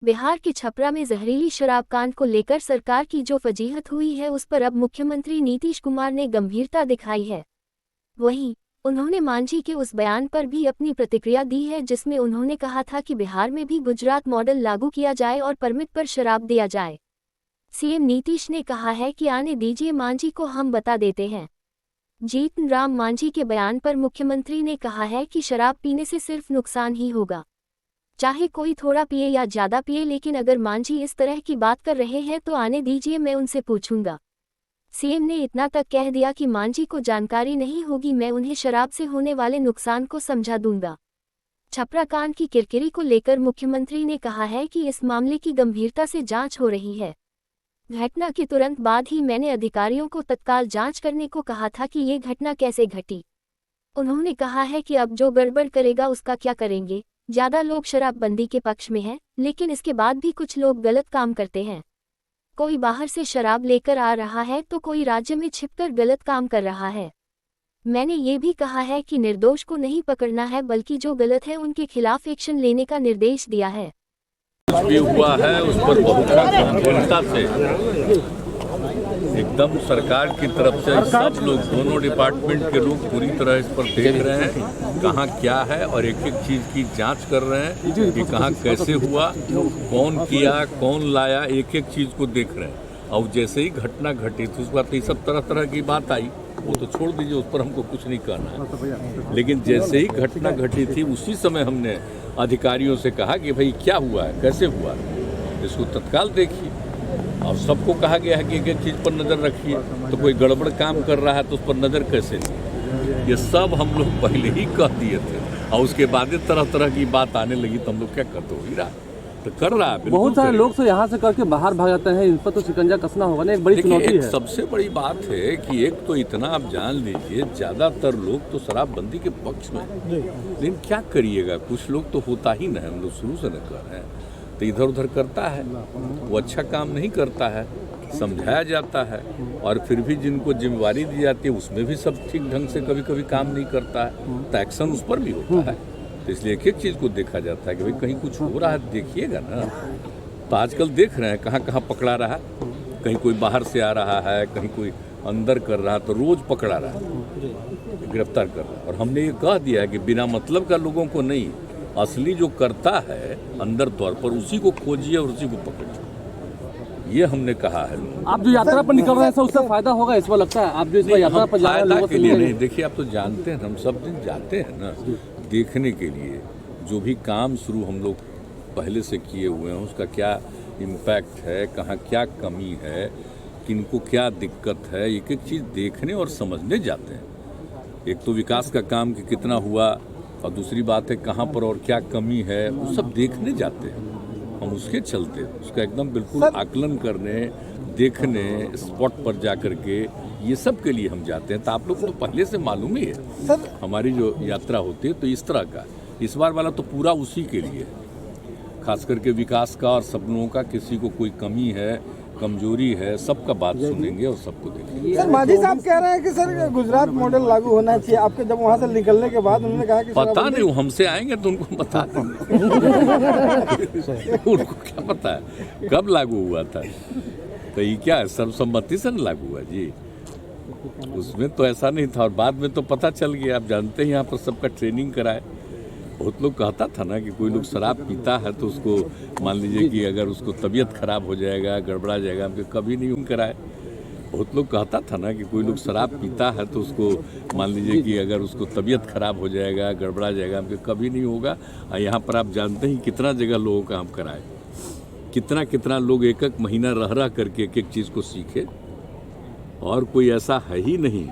बिहार के छपरा में जहरीली शराब कांड को लेकर सरकार की जो फजीहत हुई है उस पर अब मुख्यमंत्री नीतीश कुमार ने गंभीरता दिखाई है। वहीं उन्होंने मांझी के उस बयान पर भी अपनी प्रतिक्रिया दी है जिसमें उन्होंने कहा था कि बिहार में भी गुजरात मॉडल लागू किया जाए और परमिट पर शराब दिया जाए। सीएम नीतीश ने कहा है कि आने दीजिए, मांझी को हम बता देते हैं। जीतन राम मांझी के बयान पर मुख्यमंत्री ने कहा है कि शराब पीने से सिर्फ नुकसान ही होगा, चाहे कोई थोड़ा पिए या ज़्यादा पिए, लेकिन अगर मांझी इस तरह की बात कर रहे हैं तो आने दीजिए, मैं उनसे पूछूंगा। सीएम ने इतना तक कह दिया कि मांझी को जानकारी नहीं होगी, मैं उन्हें शराब से होने वाले नुकसान को समझा दूंगा। छपरा कांड की किरकिरी को लेकर मुख्यमंत्री ने कहा है कि इस मामले की गंभीरता से जांच हो रही है। घटना के तुरंत बाद ही मैंने अधिकारियों को तत्काल जांच करने को कहा था कि ये घटना कैसे घटी। उन्होंने कहा है कि अब जो गड़बड़ करेगा उसका क्या करेंगे। ज़्यादा लोग शराबबंदी के पक्ष में हैं, लेकिन इसके बाद भी कुछ लोग गलत काम करते हैं। कोई बाहर से शराब लेकर आ रहा है तो कोई राज्य में छिपकर गलत काम कर रहा है। मैंने ये भी कहा है कि निर्दोष को नहीं पकड़ना है, बल्कि जो गलत है उनके खिलाफ एक्शन लेने का निर्देश दिया है। कुछ भी हुआ है उस पर बहुत गंभीरता से एकदम सरकार की तरफ से सब लोग, दोनों डिपार्टमेंट के लोग पूरी तरह इस पर देख रहे हैं कहाँ क्या है और एक एक चीज़ की जांच कर रहे हैं कि कहाँ कैसे हुआ, कौन किया, कौन लाया, एक एक चीज़ को देख रहे हैं। और जैसे ही घटना घटी तो उस बात ये सब तरह तरह की बात आई, वो तो छोड़ दीजिए, उस पर हमको कुछ नहीं करना है। लेकिन जैसे ही घटना घटी थी उसी समय हमने अधिकारियों से कहा कि भाई क्या हुआ है, कैसे हुआ, इसको तत्काल देखिए। और सबको कहा गया है कि एक एक चीज़ पर नज़र रखिए, तो कोई गड़बड़ काम कर रहा है तो उस पर नज़र कैसे नहीं। ये सब हम लोग पहले ही कह दिए थे और उसके बाद तरह तरह की बात आने लगी तो हम लोग क्या करते हो ही रहा तो कर रहा है। बहुत सारे लोग तो यहाँ से करके बाहर भाग जाते हैं, इन पर तो शिकंजा कसना होगा ना, एक बड़ी चुनौती है। सबसे बड़ी बात है कि एक तो इतना आप जान लीजिए, ज़्यादातर लोग तो शराबबंदी के पक्ष में, लेकिन क्या करिएगा, कुछ लोग तो होता ही नहीं, हम लोग शुरू से न कर रहे हैं तो इधर उधर करता है, वो अच्छा काम नहीं करता है, समझाया जाता है और फिर भी जिनको जिम्मेवारी दी जाती है उसमें भी सब ठीक ढंग से कभी कभी काम नहीं करता है तो एक्शन उस पर भी होता है। तो इसलिए एक एक चीज़ को देखा जाता है कि भाई कहीं कुछ हो रहा है देखिएगा ना। तो आजकल देख रहे हैं कहाँ कहाँ पकड़ा रहा है, कहीं कोई बाहर से आ रहा है, कहीं कोई अंदर कर रहा है, तो रोज़ पकड़ा रहा है, गिरफ्तार कर रहा है। और हमने ये कह दिया है कि बिना मतलब का लोगों को नहीं, असली जो करता है अंदर तौर पर उसी को खोजिए और उसी को पकड़िए, ये हमने कहा है। आप जो यात्रा पर निकल रहे हैं उससे फायदा होगा इस बार लगता है? आप जो इस बार यात्रा पर जा रहे हैं के लिए नहीं, देखिए आप तो जानते हैं हम सब दिन जाते हैं ना देखने के लिए, जो भी काम शुरू हम लोग पहले से किए हुए हैं उसका क्या इम्पैक्ट है, कहाँ क्या कमी है, किनको क्या दिक्कत है, एक एक चीज़ देखने और समझने जाते हैं। एक तो विकास का काम कि कितना हुआ और दूसरी बात है कहाँ पर और क्या कमी है, वो सब देखने जाते हैं हम, उसके चलते उसका एकदम बिल्कुल आकलन करने, देखने, स्पॉट पर जा कर के ये सब के लिए हम जाते हैं। तो आप लोग तो पहले से मालूम ही है हमारी जो यात्रा होती है तो इस तरह का, इस बार वाला तो पूरा उसी के लिए, खास करके विकास का और सपनों का, किसी को कोई कमी है, कमजोरी है, सबका बात सुनेंगे और सबको देखेंगे। सर मांझी साहब कह रहे हैं कि सर गुजरात मॉडल लागू होना चाहिए, आपके जब वहाँ से निकलने के बाद उन्होंने कहा कि पता नहीं, वो हमसे आएंगे तो उनको बता देंगे उनको क्या पता है कब लागू हुआ था, तो ये क्या है सर्वसम्मति से लागू हुआ जी, उसमें तो ऐसा नहीं था। और बाद में तो पता चल गया, आप जानते हैं यहाँ पर सबका ट्रेनिंग कराए। बहुत लोग कहता था ना कि कोई लोग शराब पीता है तो उसको मान लीजिए कि अगर उसको तबीयत खराब हो जाएगा, गड़बड़ा जाएगा, हमको कभी नहीं कराए। बहुत लोग कहता था ना कि कोई लोग शराब पीता है तो उसको मान लीजिए कि अगर उसको तबीयत खराब हो जाएगा, गड़बड़ा जाएगा, हमको कभी नहीं होगा। और यहाँ पर आप जानते हैं कितना जगह लोगों का हम कराए, कितना कितना लोग एक एक महीना रह रह करके एक एक चीज़ को सीखे। और कोई ऐसा है ही नहीं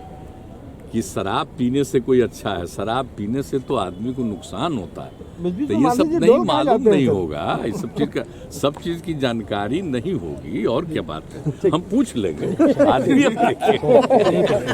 कि शराब पीने से कोई अच्छा है, शराब पीने से तो आदमी को नुकसान होता है। तो ये सब नहीं मालूम नहीं होगा, इस सब चीज़ का, सब चीज़ की जानकारी नहीं होगी और क्या बात है, हम पूछ लेंगे आदमी अपने